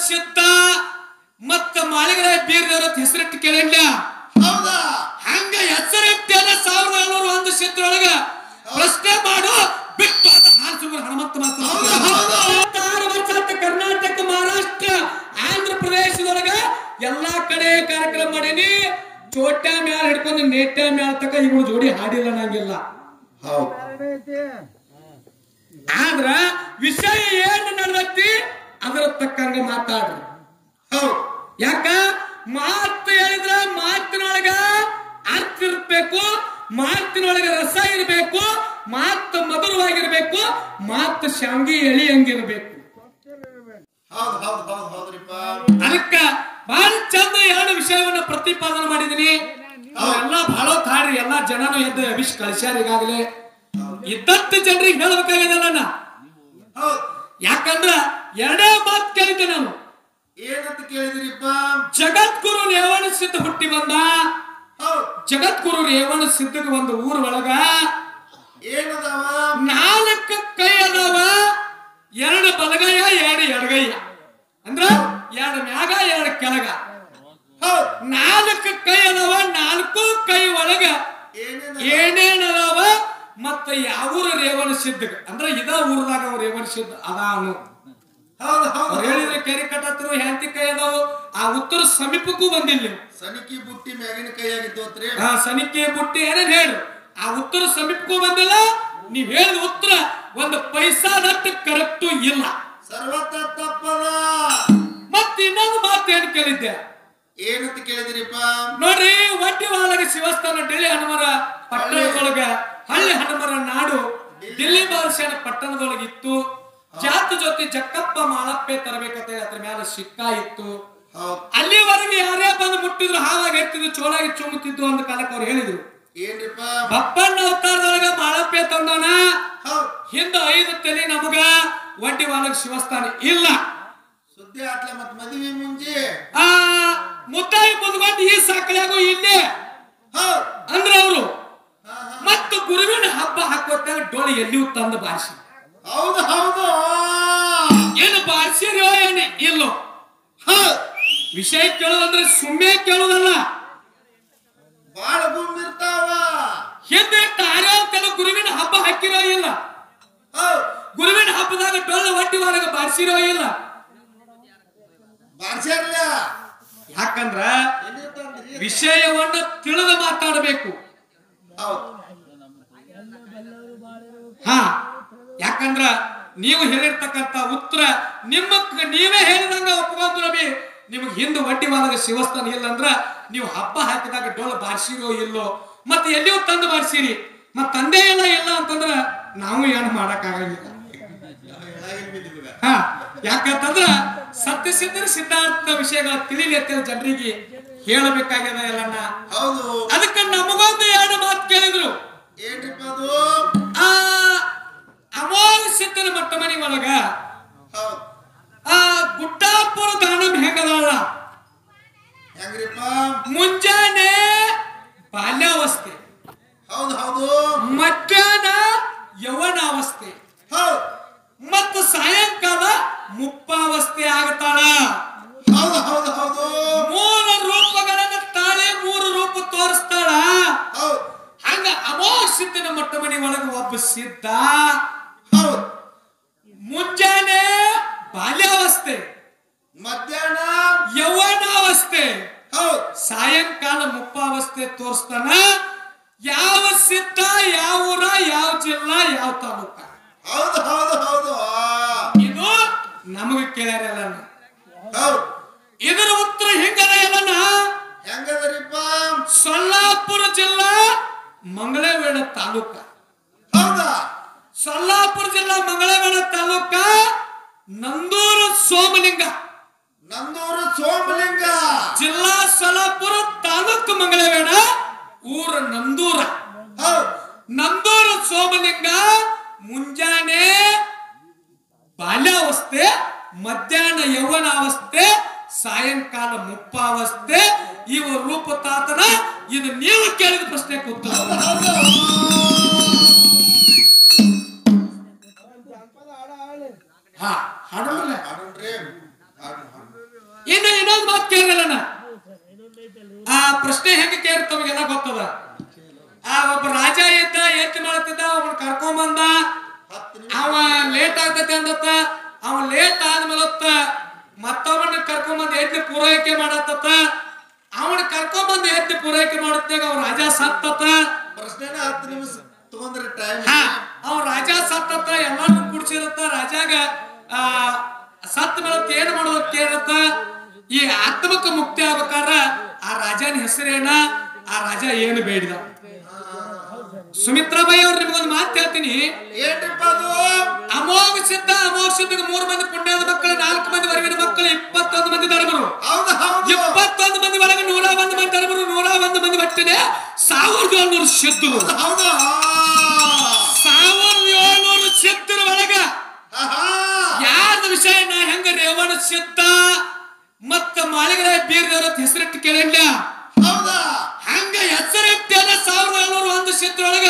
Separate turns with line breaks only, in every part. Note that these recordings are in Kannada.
ಸಿದ್ಧ ಮತ್ತ ಮಾಳಿಗರ ಬೀರದವರ ಹೆಸರಿಟ್ಟು ಕೇಳಿಲ್ಲ.
ಹೌದಾ?
ಹಂಗ ಹೆಸರಿಟ್ಟೆಲ್ಲ 1701 ಸಿದ್ಧರೊಳಗ ಪ್ರಶ್ನೆ ಮಾಡು ಬಿಟ್ಟು ಅಂತ ಹಾರಿಸುವ ಹನುಮಂತ ಮಾತ್ರ. 6 ವರ್ಷ ಕರ್ನಾಟಕ, ಮಹಾರಾಷ್ಟ್ರ, ಆಂಧ್ರ ಪ್ರದೇಶದೊಳಗ ಎಲ್ಲಾ ಕಡೆ ಕಾರ್ಯಕ್ರಮ ಮಾಡೀನಿ. ಚೋಟ ಮ್ಯಾಲ ಹಿಡ್ಕೊಂಡು ನೇಟ ಮ್ಯಾಲ ತಕ ಇವ್ರು ಜೋಡಿ ಹಾಡಿಲ್ಲ ನಂಗಿಲ್ಲ. ಆದ್ರ ವಿಷಯ ಏನ್ ನಡೆದೈತಿ ಅದರ ತಕ್ಕಂಗ ಮಾತಾಡ್ರಿ. ಯಾಕ ಮಾತು ಹೇಳಿದ್ರ ಮಾತಿನೊಳಗ ಅರ್ಥ ಇರ್ಬೇಕು, ಮಾತಿನೊಳಗ ರಸ ಇರ್ಬೇಕು, ಮಾತು ಮಧುರವಾಗಿರ್ಬೇಕು, ಮಾತು ಶಾಂಗಿ ಎಳಿಯಂಗಿರ್ಬೇಕು. ಅದಕ್ಕ ಬಹಳ ಚಂದ 2 ವಿಷಯವನ್ನ ಪ್ರತಿಪಾದನೆ ಮಾಡಿದೀನಿ. ಅವರೆಲ್ಲ ಬಹಳ ತಾಡ್ರಿ, ಎಲ್ಲಾ ಜನನು ಎದ್ದು ಅಭಿಷ್ ಕಳಿಸ್ಯಾರ. ಈಗಾಗಲೇ ಇದ್ದತ್ತು ಜನರಿಗೆ ಹೇಳ್ಬೇಕಾಗಿದಲ್ಲ ನಾ. ಯಾಕಂದ್ರ 2 ಮಾತು ಕೇಳಿದ್ದೆ ನಾನು.
ಏನಂತ ಕೇಳಿದ್ರಿಪ್ಪ?
ಜಗದ್ಗುರು ರೇವಣ ಸಿದ್ಧ ಹುಟ್ಟಿ ಬಂದ. ಜಗದ್ಗುರು ರೇವಣ ಸಿದ್ಧಗ ಒಂದು ಊರ ಒಳಗ
ಏನದಾವ?
4 ಕೈ ಅದಾವ, 2 ಬಲಗೈಯ 2 ಎಡಗೈಯ. ಅಂದ್ರ 2 ಮ್ಯಾಗ 2 ಕೆಳಗ. 4 ಕೈ ಅದಾವ, 4 ಕೈ ಒಳಗ ಏನೇನದಾವ ಮತ್ತ ಯಾವೂರ ರೇವಣ ಸಿದ್ಧ ಅಂದ್ರ ಇದ ಊರದಾಗ ಅವ ರೇವಣ ಸಿದ್ಧ ಅದಾನು. ಹೇಳಿದ್ರೆ ಕೆರೆ ಕಟ್ಟತ್ರು ಹೆಂಡತಿ ಕೈ ಅದಾವು. ಆ ಉತ್ತರ ಸಮೀಪಕ್ಕೂ ಬಂದಿಲ್ಲ.
ಸನಿಕಿ ಬುಟ್ಟಿ ಮ್ಯಾಗಿನ ಕೈಯಾಗಿದ್ದೋತ್ರಿ.
ಸನಿಕೆ ಬುಟ್ಟಿ ಏನೇನ್ ಹೇಳು, ಆ ಉತ್ತರ ಸಮೀಪಕ್ಕೂ ಬಂದಿಲ್ಲ. ನೀವ್ ಹೇಳಿದ ಉತ್ತರ 1 ಪೈಸಾದಟ್ಟು ಕರೆಕ್ಟು ಇಲ್ಲ.
ಸರ್ವತ್ರ ತಪ್ಪದ.
ಮತ್ತ ಇನ್ನೊಂದು ಮಾತು ಏನ್ ಕೇಳಿದ್ದೆ?
ಏನಂತ ಕೇಳಿದ್ರಿಪ್ಪ?
ನೋಡ್ರಿ, ಒಟ್ಟಿ ಒಳಗ ಶಿವಸ್ಥಾನ ಡಿಲ್ಲಿ ಹನುಮರ ಪಟ್ಟಣದೊಳಗ, ಹಳ್ಳಿ ಹನುಮರ ನಾಡು ದಿಲ್ಲಿ ಬಾದಶಾಹನ ಪಟ್ಟಣದೊಳಗಿತ್ತು. ಜಾತಿ ಜೊತೆ ಜಕ್ಕಪ್ಪ ಮಾಳಪ್ಪೆ ತರಬೇಕಂತ ಅದ್ರ ಮೇಲೆ ಸಿಕ್ಕಾ ಇತ್ತು. ಅಲ್ಲಿವರೆಗೆ ಯಾರೇ ಬಂದು ಮುಟ್ಟಿದ್ರು ಹಾವಾಗಿ ಎತ್ತಿದ್ರು, ಚೋಳಾಗಿ ಚುಮ್ಮುತ್ತಿದ್ದು ಅಂತ ಕಾಲಕ್ಕೆ ಅವ್ರು ಹೇಳಿದ್ರು.
ಏನ್ರಿಪ್ಪ?
ಬಪ್ಪಣ್ಣ ಅವತಾರದೊಳಗ ಮಾಳಪ್ಪೆ ತಂದಾನ. ಹಿಂದ 5 ತಲೆ ನಮಗ ಒಡ್ಡಿ ಒಳಗ ಶಿವಸ್ಥಾನ ಇಲ್ಲ.
ಸುದ್ದಿ ಆಟ್ಲ ಮತ್ ಮದುವೆ ಮುಂಜೆ
ಮುದ್ದಾಯಿ ಮುದ್ಕೊಂಡು ಈ ಸಾಕಲಾಗೂ ಇಲ್ಲೇ ಅಂದ್ರೆ ಅವರು ಮತ್ತು ಗುರುವಿನ ಹಬ್ಬ ಹಾಕೋತಾಗ ಡೋಳಿ ಎಲ್ಲಿಯೂ ತಂದು ಬಾರಿಸಿ.
ಹೌದು ಹೌದು,
ಏನು ಬಾರಿಸಿರೋ ಏನು ಇಲ್ಲೋ. ವಿಷಯ ಕೇಳೋದಂದ್ರೆ ಸುಮ್ಮನೆ ಕೇಳೋದಲ್ಲ,
ಬಾಳ ಗುಮ್ಮಿರ್ತಾವ.
ಹಿಂದೆ ತಾರ್ಯಾವ ಗುರುವಿನ ಹಬ್ಬ ಹಾಕಿರೋ ಇಲ್ಲ, ಗುರುವಿನ ಹಬ್ಬದಾಗ ಡೊಳ್ಳ ಒಟ್ಟಿ ಒಳಗ ಬಾರಿಸಿರೋ ಇಲ್ಲ.
ಬಾರಿಸ್ಯಾರಲ್ಲ.
ಯಾಕಂದ್ರ ವಿಷಯವನ್ನ ತಿಳಿದು ಮಾತಾಡಬೇಕು. ಯಾಕಂದ್ರ ನೀವು ಹೇಳಿರ್ತಕ್ಕಂತ ಉತ್ತರ ನೀವೇ ಹೇಳಿದಂಗ ಒಪ್ಕೊಂಡು ನಬಿ ನಿಮಗೆ ಹಿಂದೆ ಒಟ್ಟಿ ಒಳಗ ಶಿವಸ್ಥಾನ ಇಲ್ಲ ಅಂದ್ರ ನೀವು ಹಬ್ಬ ಹಾಕಿದಾಗ ಡೋಳ ಬಾರಿಸಿರೋ ಇಲ್ಲೋ, ಮತ್ತೆ ಎಲ್ಲಿಯೂ ತಂದು ಬಾರಿಸಿರಿ, ಮತ್ ತಂದೆ ಇಲ್ಲ ಇಲ್ಲ ಅಂತಂದ್ರ ನಾವು ಏನು ಮಾಡಕ್ ಆಗಂಗಿಲ್ಲ. ಯಾಕಂತಂದ್ರ ಸತ್ಯ ಸಿದ್ಧರ ಸಿದ್ಧಾಂತ ವಿಷಯಗಳ ತಿಳಿಲಿ ಅಂತ ಜನರಿಗೆ ಹೇಳಬೇಕಾಗ್ಯದ ಎಲ್ಲನ್ನ.
ಹೌದು,
ಅದಕ್ಕೆ ನಮಗೊಂದು 2 ಮಾತು ಕೇಳಿದ್ರು.
ಏನ್ರಿಪ್ಪ ಅದು?
ಅಮೋಘ ಸಿದ್ಧನ ಮಟ್ಟ ಮನಿ ಒಳಗ ಗುಡ್ಡಾಪುರ ದಾನಂ ಹೆಂಗದಲ್ಲ
ಹೆಂಗ್ರಿಪ್ಪ?
ಮುಂಜಾನೆ ಬಾಲ್ಯಾವಸ್ಥೆ,
ಹೌದು ಹೌದು,
ಮಧ್ಯಾಹ್ನ ಯೌವನಾವಸ್ಥೆ, ಮತ್ತು ಸಾಯಂಕಾಲ ಮುಪ್ಪಾವಸ್ಥೆ ಆಗತಾಳ.
ಹೌದು ಹೌದು ಹೌದು,
3 ರೂಪಗಳನ್ನ ತಾಳೆ 3 ರೂಪ ತೋರಿಸ್ತಾಳ. ಹಂಗ ಅಮೋಘ ಸಿದ್ಧನ ಮಟ್ಟ ಮನಿ ಒಳಗ ಒಬ್ಬ ಸಿದ್ಧ ಮುಂಜಾನೆ ಬಾಲ್ಯಾವಸ್ಥೆ,
ಮಧ್ಯಾಹ್ನ
ಯೌವನಾವಸ್ಥೆ, ಸಾಯಂಕಾಲ ಮುಪ್ಪಾವಸ್ಥೆ ತೋರಿಸ್ತಾನ. ಯಾವ ಸಿದ್ಧ, ಯಾವ ಊರ, ಯಾವ ಜಿಲ್ಲಾ, ಯಾವ ತಾಲೂಕ?
ಹೌದು ಹೌದು ಹೌದು,
ಇದು ನಮಗೆ ಕೇಳ್ಯಾರಲ್ಲ. ಇದರ ಉತ್ತರ ಹೆಂಗದ ಎಲ್ಲನ?
ಹೆಂಗದರಿಪ್ಪ?
ಸೊಲ್ಲಾಪುರ ಜಿಲ್ಲಾ, ಮಂಗಳವೇಣ ತಾಲೂಕ.
ಹೌದಾ?
ಸೊಲ್ಲಾಪುರ ಜಿಲ್ಲಾ ಮಂಗಳವೇಣ ತಾಲೂಕ, ನಂದೂರು ಸೋಮಲಿಂಗ.
ನಂದೂರು ಸೋಮಲಿಂಗ
ಜಿಲ್ಲಾ ಸೊಲ್ಲಾಪುರ, ತಾಲೂಕು ಮಂಗಳವೇಣ, ಊರ ನಂದೂರ. ನಂದೂರು ಸೋಮಲಿಂಗ ಮುಂಜಾನೆ ಬಾಲ್ಯಾವಸ್ಥೆ, ಮಧ್ಯಾಹ್ನ ಯೌವನಾವಸ್ಥೆ, ಸಾಯಂಕಾಲ ಮುಪ್ಪಾವಸ್ಥೆ. ಇವ ರೂಪ ತಾತನ. ಇದು ನೀವು ಕೇಳಿದ ಪ್ರಶ್ನೆ ಕೂತ. ಕರ್ಕೊಂಬಂದ. ಅವ ಲೇಟ್ ಆಗ್ತೈತಿ ಅಂದತ್ತ. ಅವ ಲೇಟ್ ಆದ್ಮೇಲತ್ತ ಮತ್ತವನ್ನ ಕರ್ಕೊಂಬಂದ್ ಯಜ್ಞ ಪೂರೈಕೆ ಮಾಡತ್ತ. ಅವನ ಕರ್ಕೊಂಬಂದ್ ಯಜ್ಞ ಪೂರೈಕೆ ಮಾಡತ್ತಾಗ ಅವ ರಾಜ ಸತ್ತತ್ತ.
ಪ್ರಶ್ನೆನ 10 ನಿಮಿಷ ತಗೊಂಡ್ರೆ ಟೈಮ್.
ಅವ ರಾಜ ಸತ್ತತ್ತ. ಎಲ್ಲಾನು ಕುಡ್ಸಿರತ್ತ. ರಾಜಾಗ ಸತ್ತ ಮೇಲೆ ಏನ್ ಮಾಡೋದ್ ಕೇಳತ್ತ. ಈ ಆತ್ಮಕ ಮುಕ್ತಿ ಆಗ್ಬೇಕಾರ ಆ ರಾಜನ ಹೆಸರೇನ, ಆ ರಾಜ ಏನು ಬೇಡಿದ. ಸುಮಿತ್ರಾಬಾಯಿ ಅವ್ರು ನಿಮ್ಗೊಂದು ಮಾತು ಹೇಳ್ತೀನಿ.
ಏನ್ರಿಪ್ಪ ಅದು?
ಅಮೋಘ ಸಿದ್ಧ 3 ಮಂದಿ ಪುಣ್ಯದ ಮಕ್ಕಳು, 4 ಮಂದಿ ಹೊರಗಿನ ಮಕ್ಕಳು, 21 ಮಂದಿ ಧರ್ಮರು. 21 ಮಂದಿ ಒಳಗೆ 101 ಮಂದಿ ಧರ್ಮರು, 101 ಮಂದಿ ಹೊಟ್ಟಿದೆ 1700 ಸಿದ್ಧರು. 1700 ಸಿದ್ಧರ ಒಳಗ ಯಾರ್ದ ವಿಷಯ ನಾ ಹೆಂಗ ರೇವಣ ಸಿದ್ಧ ಮತ್ತ ಮಾಳಿಗರ ಬೀರ್ದವ್ರ ಹೆಸರಿಟ್ಟು ಕೇಳಿಲ್ಲ. ಹಂಗ ಹೆಸರಿಟ್ಟೆಲ್ಲ 1701 ಸಿದ್ಧರೊಳಗ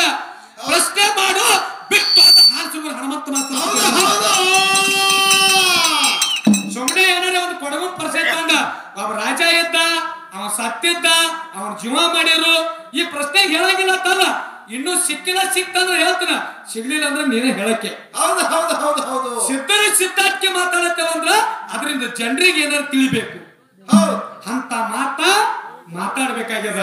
ಪ್ರಶ್ನೆ ಮಾಡು ಬಿಟ್ಟು ಅಂತ ಹಾಲು ಹನುಮಂತ ಮಾತ್ರ. ಸುಮ್ಮನೆ ಏನಾರ ಒಂದು ಕೊಡಗು ಪರ್ಸೆಂಟ್ ಅಂದ. ಒಬ್ಬ ರಾಜ ಇದ್ದ, ಅವ ಸತ್ತಿದ್ದ, ಅವನ ಜೀವ ಮಾಡಿರು. ಈ ಪ್ರಶ್ನೆಗೆ ಹೇಳಂಗಿಲ್ಲ ಅಂತಲ್ಲ. ಇನ್ನು ಸಿಕ್ತಂದ್ರೆ ಹೇಳ್ತಾನ, ಸಿಗ್ಲಿಲ್ಲ ಅಂದ್ರೆ ನೀನೇ ಹೇಳಕ್ಕೆ. ಸಿದ್ಧರ ಸಿದ್ಧಾರ್ಥಕ್ಕೆ ಮಾತಾಡತ್ತೇವಂದ್ರ ಅದರಿಂದ ಜನರಿಗೆ ಏನಾರು ತಿಳಿಬೇಕು ಅಂತ ಮಾತಾಡ್ಬೇಕಾಗ್ಯದ.